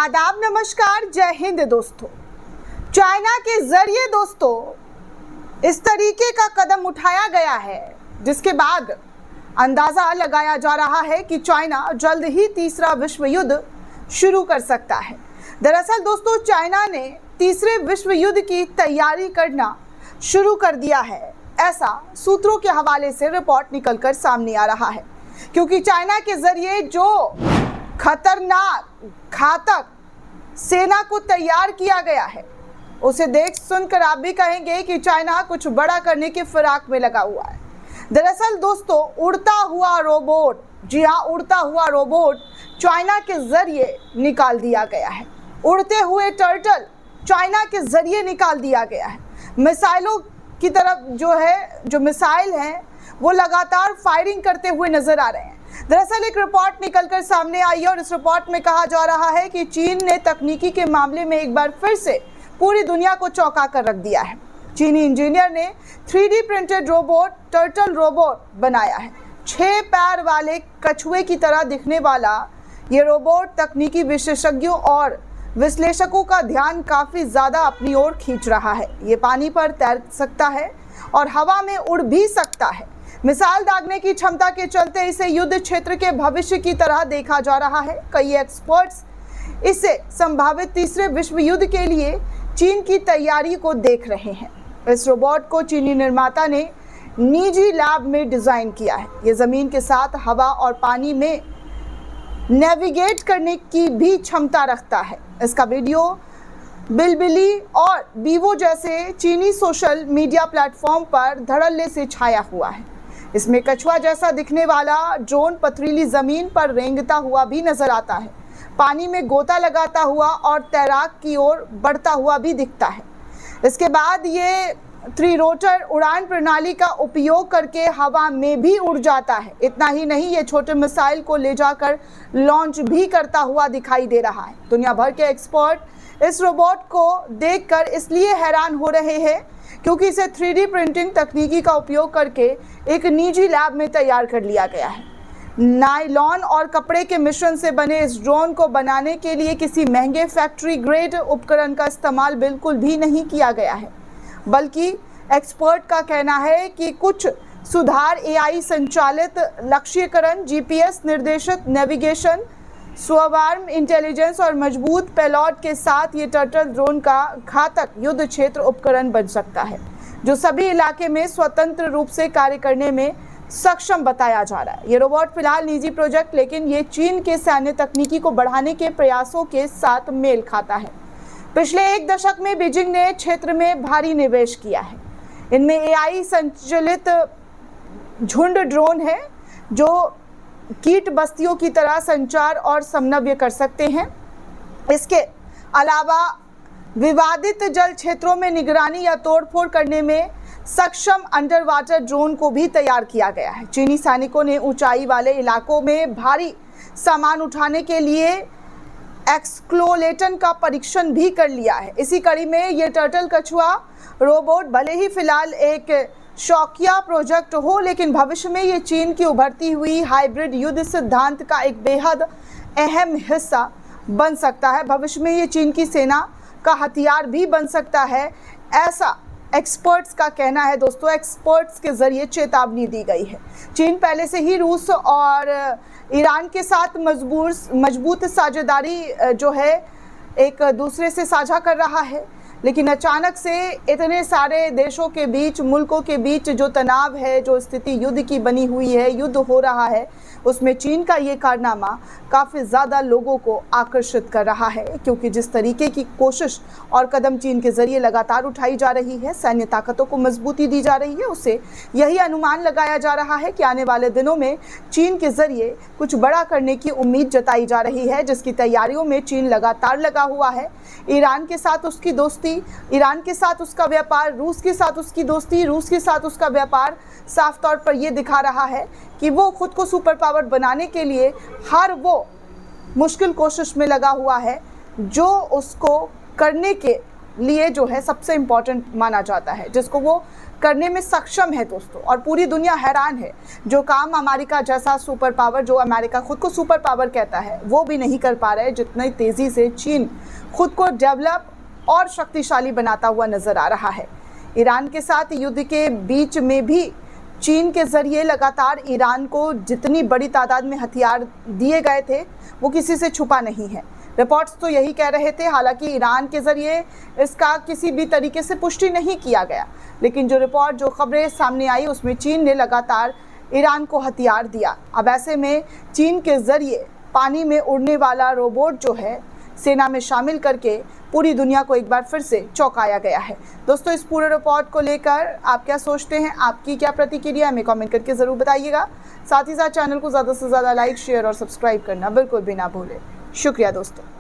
आदाब, नमस्कार, जय हिंद दोस्तों। चाइना के जरिए दोस्तों इस तरीके का कदम उठाया गया है जिसके बाद अंदाजा लगाया जा रहा है कि चाइना जल्द ही तीसरा विश्व युद्ध शुरू कर सकता है। दरअसल दोस्तों चाइना ने तीसरे विश्व युद्ध की तैयारी करना शुरू कर दिया है, ऐसा सूत्रों के हवाले से रिपोर्ट निकलकर सामने आ रहा है। क्योंकि चाइना के जरिए जो खतरनाक घातक सेना को तैयार किया गया है उसे देख सुनकर आप भी कहेंगे कि चाइना कुछ बड़ा करने की फिराक में लगा हुआ है। दरअसल दोस्तों उड़ता हुआ रोबोट, जी हाँ उड़ता हुआ रोबोट चाइना के जरिए निकाल दिया गया है। उड़ते हुए टर्टल चाइना के जरिए निकाल दिया गया है। मिसाइलों की तरफ जो मिसाइल हैं वो लगातार फायरिंग करते हुए नजर आ रहे हैं। दरअसल एक रिपोर्ट निकलकर सामने आई है और इस रिपोर्ट में कहा जा रहा है कि चीन ने तकनीकी के मामले में एक बार फिर से पूरी दुनिया को चौंका कर रख दिया है। चीनी इंजीनियर ने 3D printed robot turtle robot बनाया है। 6 पैर वाले कछुए की तरह दिखने वाला ये रोबोट तकनीकी विशेषज्ञों और विश्लेषकों का ध्यान काफ़ी ज़्यादा अपनी ओर खींच रहा है। ये पानी पर तैर सकता है और हवा में उड़ भी सकता है। मिसाइल दागने की क्षमता के चलते इसे युद्ध क्षेत्र के भविष्य की तरह देखा जा रहा है। कई एक्सपर्ट्स इसे संभावित तीसरे विश्व युद्ध के लिए चीन की तैयारी को देख रहे हैं। इस रोबोट को चीनी निर्माता ने निजी लैब में डिज़ाइन किया है। ये ज़मीन के साथ हवा और पानी में नेविगेट करने की भी क्षमता रखता है। इसका वीडियो बिलबिली और बीवो जैसे चीनी सोशल मीडिया प्लेटफॉर्म पर धड़ल्ले से छाया हुआ है। इसमें कछुआ जैसा दिखने वाला ड्रोन पथरीली जमीन पर रेंगता हुआ भी नजर आता है। पानी में गोता लगाता हुआ और तैराक की ओर बढ़ता हुआ भी दिखता है। इसके बाद ये त्रिरोटर उड़ान प्रणाली का उपयोग करके हवा में भी उड़ जाता है। इतना ही नहीं, ये छोटे मिसाइल को ले जाकर लॉन्च भी करता हुआ दिखाई दे रहा है। दुनिया भर के एक्सपर्ट इस रोबोट को देखकर इसलिए हैरान हो रहे हैं क्योंकि इसे 3D प्रिंटिंग तकनीकी का उपयोग करके एक निजी लैब में तैयार कर लिया गया है। नायलॉन और कपड़े के मिश्रण से बने इस ड्रोन को बनाने के लिए किसी महंगे फैक्ट्री ग्रेड उपकरण का इस्तेमाल बिल्कुल भी नहीं किया गया है, बल्कि एक्सपर्ट का कहना है कि कुछ सुधार AI संचालित लक्ष्यकरण, GPS निर्देशित नेविगेशन, स्वार्म इंटेलिजेंस और मजबूत पेलोड के साथ ये टर्टल ड्रोन का घातक युद्ध क्षेत्र उपकरण बन सकता है जो सभी इलाके में स्वतंत्र रूप से कार्य करने में सक्षम बताया जा रहा है। ये रोबोट फिलहाल निजी प्रोजेक्ट, लेकिन ये चीन के सैन्य तकनीकी को बढ़ाने के प्रयासों के साथ मेल खाता है। पिछले 1 दशक में बीजिंग ने क्षेत्र में भारी निवेश किया है। इनमें AI संचालित झुंड ड्रोन है जो कीट बस्तियों की तरह संचार और समन्वय कर सकते हैं। इसके अलावा विवादित जल क्षेत्रों में निगरानी या तोड़फोड़ करने में सक्षम अंडर वाटर ड्रोन को भी तैयार किया गया है। चीनी सैनिकों ने ऊंचाई वाले इलाकों में भारी सामान उठाने के लिए एक्सक्लोलेटन का परीक्षण भी कर लिया है। इसी कड़ी में ये टर्टल कछुआ रोबोट भले ही फिलहाल एक शौकिया प्रोजेक्ट हो, लेकिन भविष्य में ये चीन की उभरती हुई हाइब्रिड युद्ध सिद्धांत का एक बेहद अहम हिस्सा बन सकता है। भविष्य में ये चीन की सेना का हथियार भी बन सकता है, ऐसा एक्सपर्ट्स का कहना है। दोस्तों एक्सपर्ट्स के जरिए चेतावनी दी गई है। चीन पहले से ही रूस और ईरान के साथ मजबूत साझेदारी जो है एक दूसरे से साझा कर रहा है, लेकिन अचानक से इतने सारे देशों के बीच, मुल्कों के बीच जो तनाव है, जो स्थिति युद्ध की बनी हुई है, युद्ध हो रहा है, उसमें चीन का ये कारनामा काफ़ी ज़्यादा लोगों को आकर्षित कर रहा है। क्योंकि जिस तरीके की कोशिश और कदम चीन के ज़रिए लगातार उठाई जा रही है, सैन्य ताकतों को मजबूती दी जा रही है, उससे यही अनुमान लगाया जा रहा है कि आने वाले दिनों में चीन के ज़रिए कुछ बड़ा करने की उम्मीद जताई जा रही है, जिसकी तैयारियों में चीन लगातार लगा हुआ है। ईरान के साथ उसकी दोस्ती, ईरान के साथ उसका व्यापार, रूस के साथ उसकी दोस्ती, रूस के साथ उसका व्यापार साफ तौर पर यह दिखा रहा है कि वो खुद को सुपर पावर बनाने के लिए हर वो मुश्किल कोशिश में लगा हुआ है जो उसको करने के लिए जो है सबसे इम्पोर्टेंट माना जाता है, जिसको वो करने में सक्षम है दोस्तों, और पूरी दुनिया हैरान है। जो काम अमेरिका जैसा सुपर पावर, जो अमेरिका खुद को सुपर पावर कहता है, वो भी नहीं कर पा रहा है, जितनी तेज़ी से चीन खुद को डेवलप और शक्तिशाली बनाता हुआ नजर आ रहा है। ईरान के साथ युद्ध के बीच में भी चीन के जरिए लगातार ईरान को जितनी बड़ी तादाद में हथियार दिए गए थे, वो किसी से छुपा नहीं है। रिपोर्ट्स तो यही कह रहे थे, हालांकि ईरान के ज़रिए इसका किसी भी तरीके से पुष्टि नहीं किया गया, लेकिन जो रिपोर्ट, जो खबरें सामने आई, उसमें चीन ने लगातार ईरान को हथियार दिया। अब ऐसे में चीन के ज़रिए पानी में उड़ने वाला रोबोट जो है, सेना में शामिल करके पूरी दुनिया को एक बार फिर से चौंकाया गया है। दोस्तों, इस पूरे रिपोर्ट को लेकर आप क्या सोचते हैं, आपकी क्या प्रतिक्रिया, हमें कमेंट करके ज़रूर बताइएगा। साथ ही साथ चैनल को ज़्यादा से ज़्यादा लाइक, शेयर और सब्सक्राइब करना बिल्कुल भी ना भूलें। शुक्रिया दोस्तों।